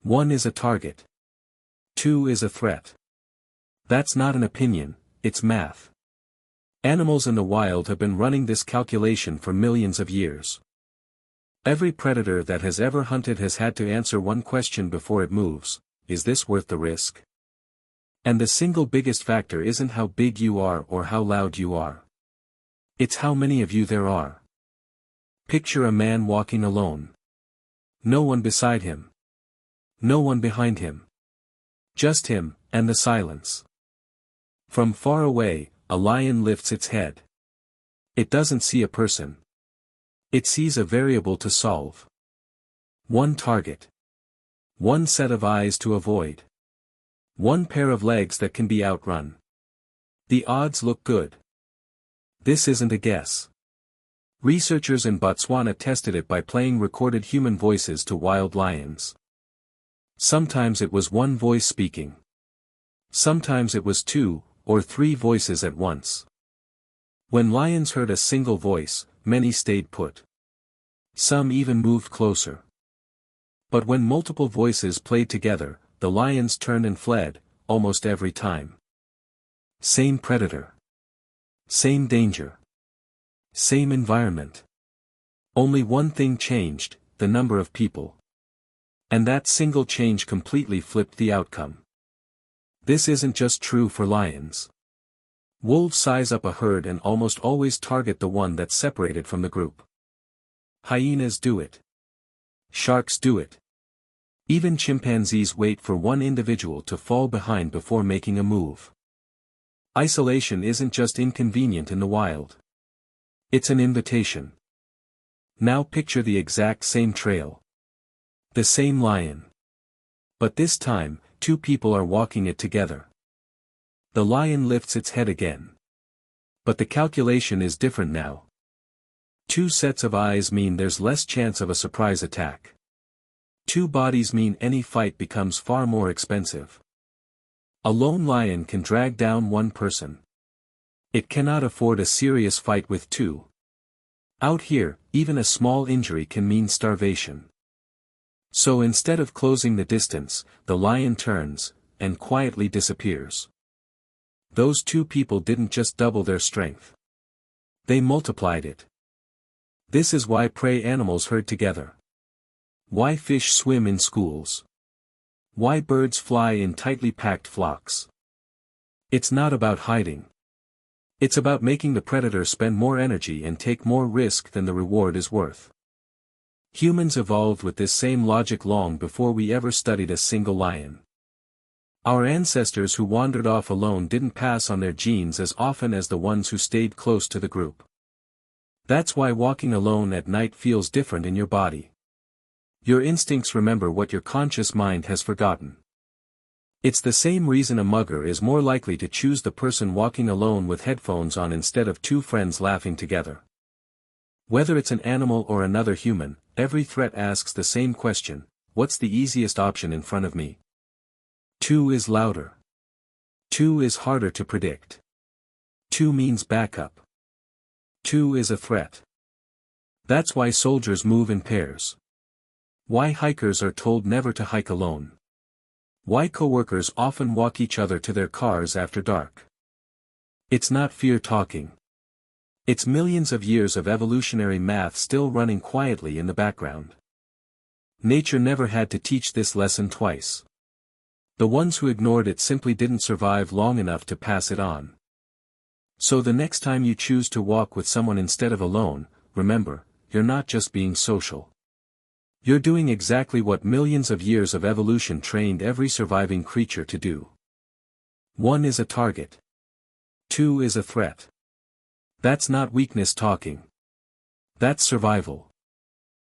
1 is a target. 2 is a threat. That's not an opinion, it's math. Animals in the wild have been running this calculation for millions of years. Every predator that has ever hunted has had to answer one question before it moves: is this worth the risk? And the single biggest factor isn't how big you are or how loud you are. It's how many of you there are. Picture a man walking alone. No one beside him. No one behind him. Just him, and the silence. From far away, a lion lifts its head. It doesn't see a person. It sees a variable to solve. One target. One set of eyes to avoid. One pair of legs that can be outrun. The odds look good. This isn't a guess. Researchers in Botswana tested it by playing recorded human voices to wild lions. Sometimes it was one voice speaking. Sometimes it was 2 or 3 voices at once. When lions heard a single voice, many stayed put. Some even moved closer. But when multiple voices played together, the lions turned and fled, almost every time. Same predator. Same danger. Same environment. Only one thing changed: the number of people. And that single change completely flipped the outcome. This isn't just true for lions. Wolves size up a herd and almost always target the one that's separated from the group. Hyenas do it. Sharks do it. Even chimpanzees wait for one individual to fall behind before making a move. Isolation isn't just inconvenient in the wild. It's an invitation. Now picture the exact same trail. The same lion. But this time, 2 people are walking it together. The lion lifts its head again. But the calculation is different now. 2 sets of eyes mean there's less chance of a surprise attack. 2 bodies mean any fight becomes far more expensive. A lone lion can drag down 1 person. It cannot afford a serious fight with 2. Out here, even a small injury can mean starvation. So instead of closing the distance, the lion turns, and quietly disappears. Those 2 people didn't just double their strength. They multiplied it. This is why prey animals herd together. Why fish swim in schools. Why birds fly in tightly packed flocks. It's not about hiding. It's about making the predator spend more energy and take more risk than the reward is worth. Humans evolved with this same logic long before we ever studied a single lion. Our ancestors who wandered off alone didn't pass on their genes as often as the ones who stayed close to the group. That's why walking alone at night feels different in your body. Your instincts remember what your conscious mind has forgotten. It's the same reason a mugger is more likely to choose the person walking alone with headphones on instead of 2 friends laughing together. Whether it's an animal or another human, every threat asks the same question: what's the easiest option in front of me? 2 is louder. 2 is harder to predict. 2 means backup. 2 is a threat. That's why soldiers move in pairs. Why hikers are told never to hike alone. Why coworkers often walk each other to their cars after dark. It's not fear talking. It's millions of years of evolutionary math still running quietly in the background. Nature never had to teach this lesson twice. The ones who ignored it simply didn't survive long enough to pass it on. So the next time you choose to walk with someone instead of alone, remember, you're not just being social. You're doing exactly what millions of years of evolution trained every surviving creature to do. 1 is a target. 2 is a threat. That's not weakness talking. That's survival.